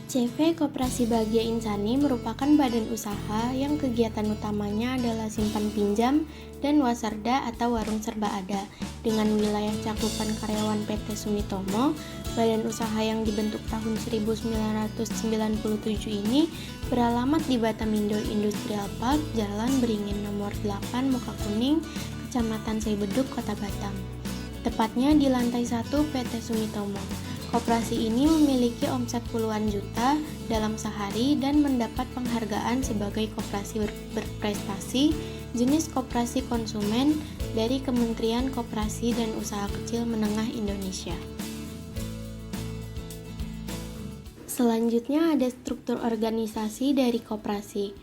CV Koperasi Bahagia Insani merupakan badan usaha yang kegiatan utamanya adalah simpan pinjam dan wasarda atau warung serba ada. Dengan wilayah cakupan karyawan PT Sumitomo, badan usaha yang dibentuk tahun 1997 ini beralamat di Batamindo Industrial Park, Jalan Beringin nomor 8 Muka Kuning, Kecamatan Seibeduk, Kota Batam. Tepatnya di lantai 1 PT Sumitomo. Koperasi ini memiliki omset puluhan juta dalam sehari dan mendapat penghargaan sebagai koperasi berprestasi jenis koperasi konsumen dari Kementerian Koperasi dan Usaha Kecil Menengah Indonesia. Selanjutnya ada struktur organisasi dari koperasi.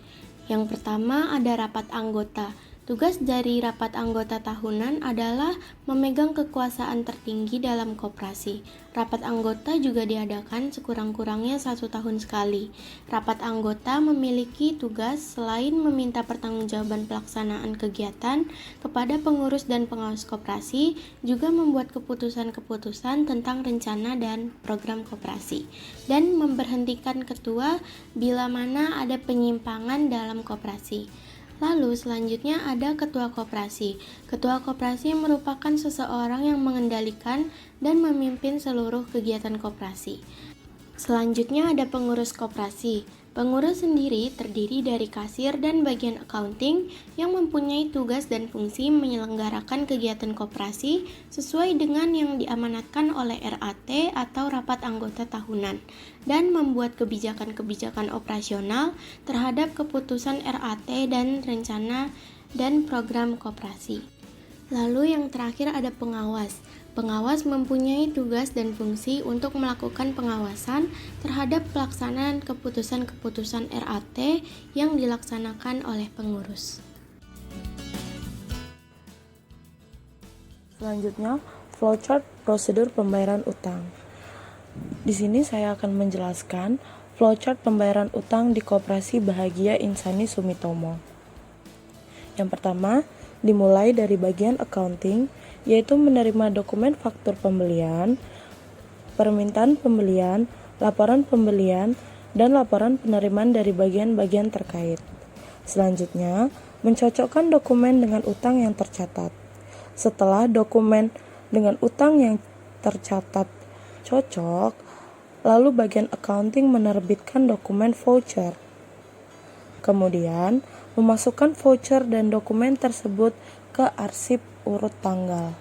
Yang pertama ada rapat anggota. Tugas dari rapat anggota tahunan adalah memegang kekuasaan tertinggi dalam koperasi. Rapat anggota juga diadakan sekurang-kurangnya 1 tahun sekali. Rapat anggota memiliki tugas selain meminta pertanggungjawaban pelaksanaan kegiatan kepada pengurus dan pengawas koperasi, juga membuat keputusan-keputusan tentang rencana dan program koperasi, dan memberhentikan ketua bila mana ada penyimpangan dalam koperasi. Lalu selanjutnya ada ketua koperasi. Ketua koperasi merupakan seseorang yang mengendalikan dan memimpin seluruh kegiatan koperasi. Selanjutnya ada pengurus koperasi. Pengurus sendiri terdiri dari kasir dan bagian accounting yang mempunyai tugas dan fungsi menyelenggarakan kegiatan koperasi sesuai dengan yang diamanatkan oleh RAT atau rapat anggota tahunan, dan membuat kebijakan-kebijakan operasional terhadap keputusan RAT dan rencana dan program koperasi. Lalu yang terakhir ada pengawas. Pengawas mempunyai tugas dan fungsi untuk melakukan pengawasan terhadap pelaksanaan keputusan-keputusan RAT yang dilaksanakan oleh pengurus. Selanjutnya, flowchart prosedur pembayaran utang. Di sini saya akan menjelaskan flowchart pembayaran utang di Koperasi Bahagia Insani Sumitomo. Yang pertama, dimulai dari bagian accounting, yaitu menerima dokumen faktur pembelian, permintaan pembelian, laporan pembelian, dan laporan penerimaan dari bagian-bagian terkait. Selanjutnya, mencocokkan dokumen dengan utang yang tercatat. Setelah dokumen dengan utang yang tercatat cocok, lalu bagian accounting menerbitkan dokumen voucher. Kemudian, memasukkan voucher dan dokumen tersebut ke arsip urut tanggal.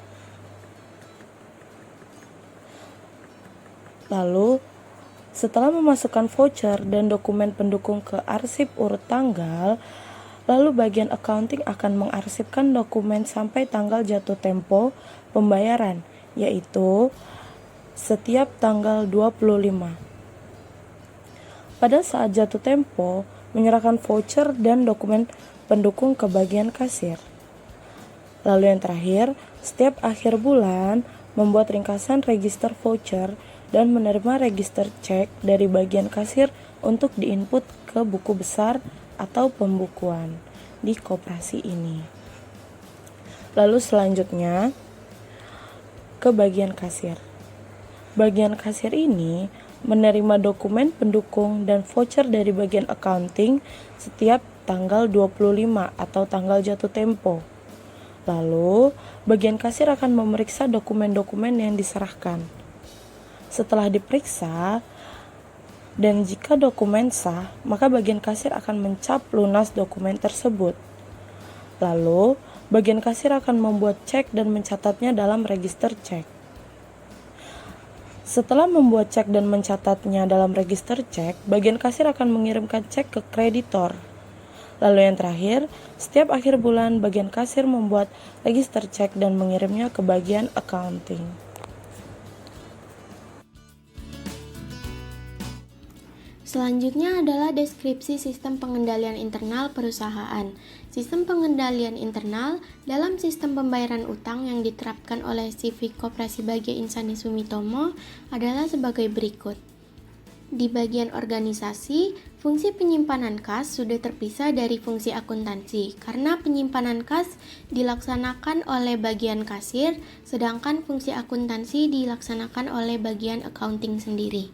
Lalu, setelah memasukkan voucher dan dokumen pendukung ke arsip urut tanggal, lalu bagian accounting akan mengarsipkan dokumen sampai tanggal jatuh tempo pembayaran, yaitu setiap tanggal 25. Pada saat jatuh tempo, menyerahkan voucher dan dokumen pendukung ke bagian kasir. Lalu yang terakhir, setiap akhir bulan membuat ringkasan register voucher dan menerima register cek dari bagian kasir untuk diinput ke buku besar atau pembukuan di koperasi ini. Lalu selanjutnya ke bagian kasir. Bagian kasir ini menerima dokumen pendukung dan voucher dari bagian accounting setiap tanggal 25 atau tanggal jatuh tempo. Lalu, bagian kasir akan memeriksa dokumen-dokumen yang diserahkan. Setelah diperiksa, dan jika dokumen sah, maka bagian kasir akan mencap lunas dokumen tersebut. Lalu, bagian kasir akan membuat cek dan mencatatnya dalam register cek. Setelah membuat cek dan mencatatnya dalam register cek, bagian kasir akan mengirimkan cek ke kreditor. Lalu yang terakhir, setiap akhir bulan bagian kasir membuat register cek dan mengirimnya ke bagian accounting. Selanjutnya adalah deskripsi sistem pengendalian internal perusahaan. Sistem pengendalian internal dalam sistem pembayaran utang yang diterapkan oleh CV Koperasi Bahagia Insani Sumitomo adalah sebagai berikut. Di bagian organisasi, fungsi penyimpanan kas sudah terpisah dari fungsi akuntansi karena penyimpanan kas dilaksanakan oleh bagian kasir, sedangkan fungsi akuntansi dilaksanakan oleh bagian accounting sendiri.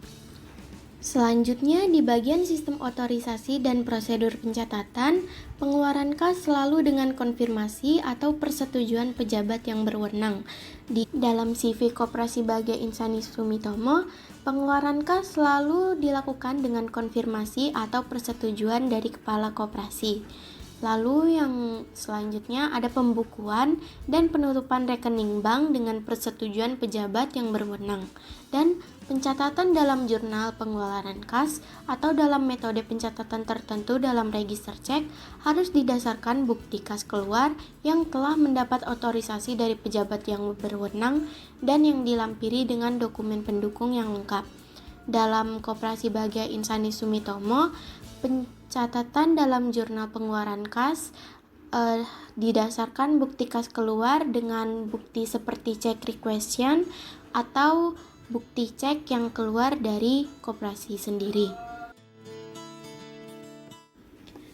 Selanjutnya, di bagian sistem otorisasi dan prosedur pencatatan, pengeluaran kas selalu dengan konfirmasi atau persetujuan pejabat yang berwenang. Di dalam CV Koperasi Bahagia Insani Sumitomo, pengeluaran kas selalu dilakukan dengan konfirmasi atau persetujuan dari kepala koperasi. Lalu yang selanjutnya ada pembukuan dan penutupan rekening bank dengan persetujuan pejabat yang berwenang, dan pencatatan dalam jurnal pengeluaran kas atau dalam metode pencatatan tertentu dalam register cek harus didasarkan bukti kas keluar yang telah mendapat otorisasi dari pejabat yang berwenang dan yang dilampiri dengan dokumen pendukung yang lengkap. Dalam Koperasi Bahagia Insani Sumitomo, pencatatan dalam jurnal pengeluaran kas didasarkan bukti kas keluar dengan bukti seperti check requestion atau bukti cek yang keluar dari koperasi sendiri.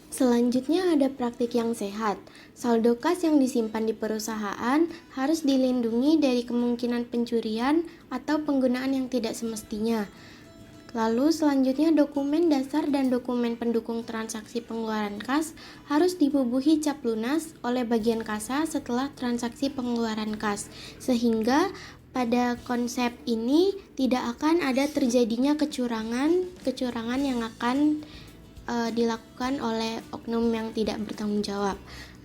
Selanjutnya ada praktik yang sehat. Saldo kas yang disimpan di perusahaan harus dilindungi dari kemungkinan pencurian atau penggunaan yang tidak semestinya. Lalu selanjutnya dokumen dasar dan dokumen pendukung transaksi pengeluaran kas harus dibubuhi cap lunas oleh bagian kasa setelah transaksi pengeluaran kas, sehingga pada konsep ini tidak akan ada terjadinya kecurangan yang akan dilakukan oleh oknum yang tidak bertanggung jawab.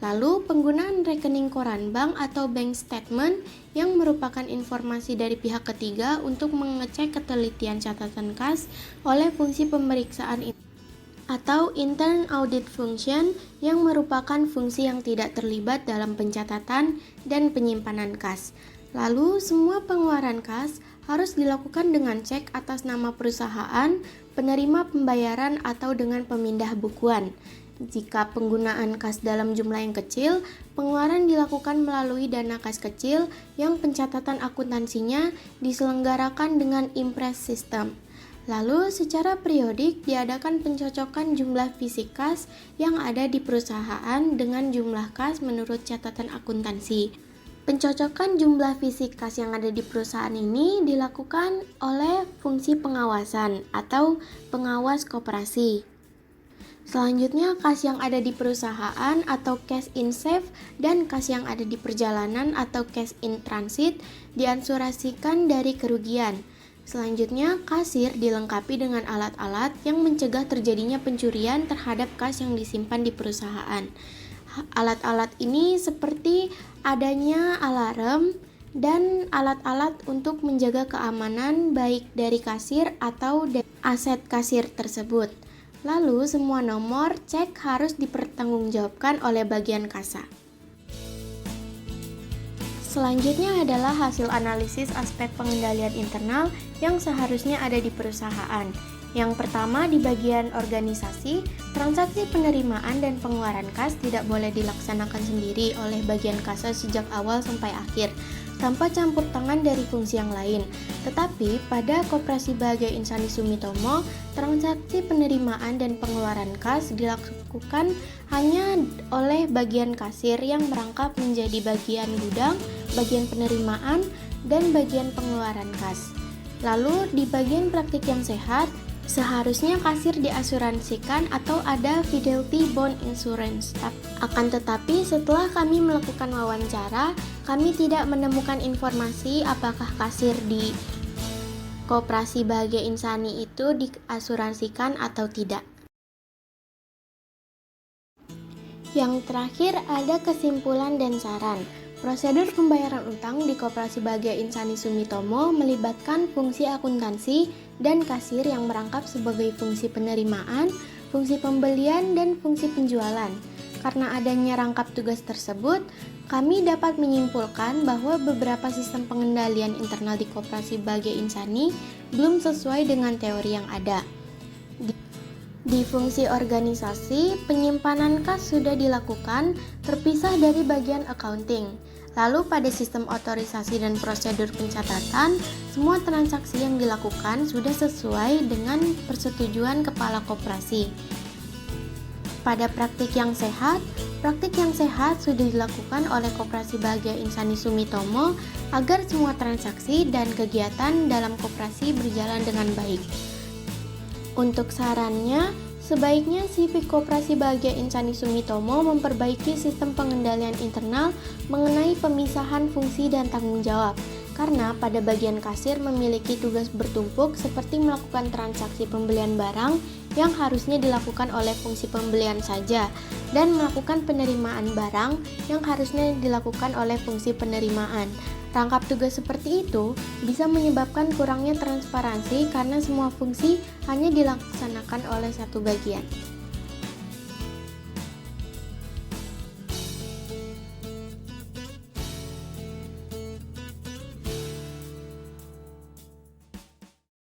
Lalu penggunaan rekening koran bank atau bank statement yang merupakan informasi dari pihak ketiga untuk mengecek ketelitian catatan kas oleh fungsi pemeriksaan atau intern audit function yang merupakan fungsi yang tidak terlibat dalam pencatatan dan penyimpanan kas. Lalu semua pengeluaran kas harus dilakukan dengan cek atas nama perusahaan, penerima pembayaran atau dengan pemindah bukuan. Jika penggunaan kas dalam jumlah yang kecil, pengeluaran dilakukan melalui dana kas kecil yang pencatatan akuntansinya diselenggarakan dengan impress system. Lalu secara periodik diadakan pencocokan jumlah fisik kas yang ada di perusahaan dengan jumlah kas menurut catatan akuntansi. Pencocokan jumlah fisik kas yang ada di perusahaan ini dilakukan oleh fungsi pengawasan atau pengawas koperasi. Selanjutnya, kas yang ada di perusahaan atau cash in safe dan kas yang ada di perjalanan atau cash in transit diansurasikan dari kerugian. Selanjutnya, kasir dilengkapi dengan alat-alat yang mencegah terjadinya pencurian terhadap kas yang disimpan di perusahaan. Alat-alat ini seperti adanya alarm dan alat-alat untuk menjaga keamanan baik dari kasir atau aset kasir tersebut. Lalu semua nomor cek harus dipertanggungjawabkan oleh bagian kasa. Selanjutnya adalah hasil analisis aspek pengendalian internal yang seharusnya ada di perusahaan. Yang pertama, di bagian organisasi, transaksi penerimaan dan pengeluaran kas tidak boleh dilaksanakan sendiri oleh bagian kasa sejak awal sampai akhir, tanpa campur tangan dari fungsi yang lain. Tetapi pada Koperasi Bahagia Insani Sumitomo, transaksi penerimaan dan pengeluaran kas dilakukan hanya oleh bagian kasir yang merangkap menjadi bagian gudang, bagian penerimaan, dan bagian pengeluaran kas. Lalu di bagian praktik yang sehat, seharusnya kasir diasuransikan atau ada fidelity bond insurance. Akan tetapi setelah kami melakukan wawancara, kami tidak menemukan informasi apakah kasir di Koperasi Bahagia Insani itu diasuransikan atau tidak. Yang terakhir ada kesimpulan dan saran. Prosedur pembayaran utang di Koperasi Bahagia Insani Sumitomo melibatkan fungsi akuntansi dan kasir yang merangkap sebagai fungsi penerimaan, fungsi pembelian, dan fungsi penjualan. Karena adanya rangkap tugas tersebut, kami dapat menyimpulkan bahwa beberapa sistem pengendalian internal di Koperasi Bahagia Insani belum sesuai dengan teori yang ada. Di fungsi organisasi, penyimpanan kas sudah dilakukan terpisah dari bagian accounting. Lalu pada sistem otorisasi dan prosedur pencatatan, semua transaksi yang dilakukan sudah sesuai dengan persetujuan kepala koperasi. Pada praktik yang sehat sudah dilakukan oleh Koperasi Bahagia Insani Sumitomo agar semua transaksi dan kegiatan dalam koperasi berjalan dengan baik. Untuk sarannya, sebaiknya CV Koperasi Bahagia Insani Sumitomo memperbaiki sistem pengendalian internal mengenai pemisahan fungsi dan tanggung jawab. Karena pada bagian kasir memiliki tugas bertumpuk seperti melakukan transaksi pembelian barang yang harusnya dilakukan oleh fungsi pembelian saja dan melakukan penerimaan barang yang harusnya dilakukan oleh fungsi penerimaan. Rangkap tugas seperti itu bisa menyebabkan kurangnya transparansi karena semua fungsi hanya dilaksanakan oleh satu bagian.